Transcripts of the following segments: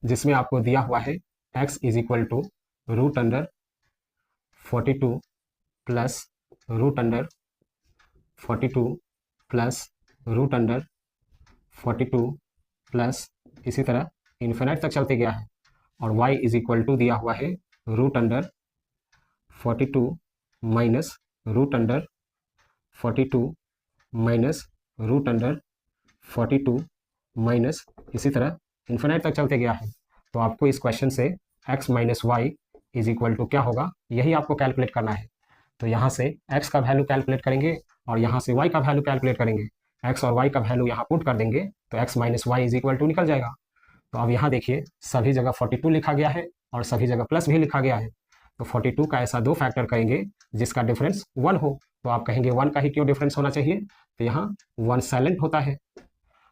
जिसमें आपको दिया हुआ है x is equal to root under 42 plus root under 42 plus root under 42 plus इसी तरह इन्फिनाइट तक चलते गया है, और y इज इक्वल टू दिया हुआ है root under 42 minus root under 42 minus root under 42 minus इसी तरह इन्फिनाइट तक चलते गया है। तो आपको इस क्वेश्चन से x minus y is equal to क्या होगा, यही आपको कैलकुलेट करना है। तो यहाँ से x का वैल्यू कैलकुलेट करेंगे और यहाँ से y का वैल्यू कैलकुलेट करेंगे। x और y का वैल्यू यहाँ पुट कर देंगे तो x minus y is equal to निकल जाएगा। तो अब यहाँ देखिए सभी जगह 42 लिखा गया है और सभी जगह प्लस भी लिखा गया है। तो 42 का ऐसा दो फैक्टर करेंगे जिसका डिफरेंस 1 हो। तो आप कहेंगे 1 का ही क्यों डिफरेंस होना चाहिए, तो यहाँ 1 साइलेंट होता है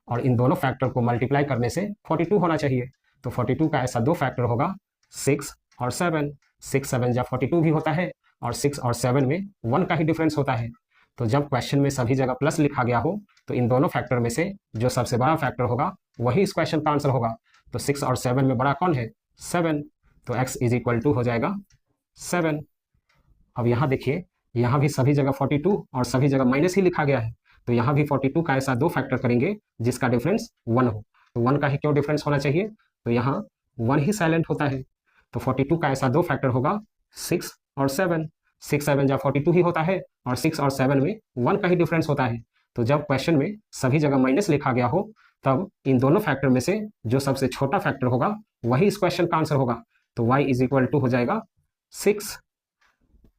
और इन दोनों फैक्टर को मल्टीप्लाई करने से 42 होना चाहिए। तो 42 का ऐसा दो फैक्टर होगा 6 और 7। 6 7 जा 42 भी होता है और 6 और 7 में 1 का ही डिफरेंस होता है। तो जब क्वेश्चन में सभी जगह प्लस लिखा गया हो तो इन दोनों फैक्टर में से जो सबसे बड़ा फैक्टर होगा वही इस क्वेश्चन का आंसर होगा। तो 6 और 7 में बड़ा कौन है, 7। तो x इज इक्वल टू हो जाएगा 7। अब यहाँ देखिए यहाँ भी सभी जगह 42 और सभी जगह माइनस ही लिखा गया है। तो यहाँ भी 42 का ऐसा दो फैक्टर करेंगे जिसका डिफरेंस 1 हो। तो 1 का ही क्यों डिफरेंस होना चाहिए, तो यहाँ 1 ही साइलेंट होता है। तो 42 का ऐसा दो फैक्टर होगा 6 और 7। 6 7 जा 42 ही होता है और 6 और 7 में 1 का ही डिफरेंस होता है। तो जब क्वेश्चन में सभी जगह माइनस लिखा गया हो तब इन दोनों फैक्टर में से जो सबसे छोटा फैक्टर होगा वही इस क्वेश्चन का आंसर होगा। तो y इज इक्वल टू हो जाएगा 6।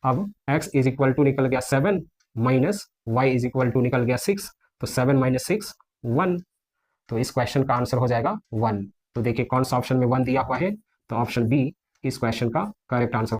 अब x इज इक्वल टू निकल गया 7 minus y is equal to निकल गया 6। तो 7 माइनस 6 1। तो इस क्वेश्चन का आंसर हो जाएगा 1। तो देखिए कौन सा ऑप्शन में 1 दिया हुआ है, तो ऑप्शन बी इस क्वेश्चन का करेक्ट आंसर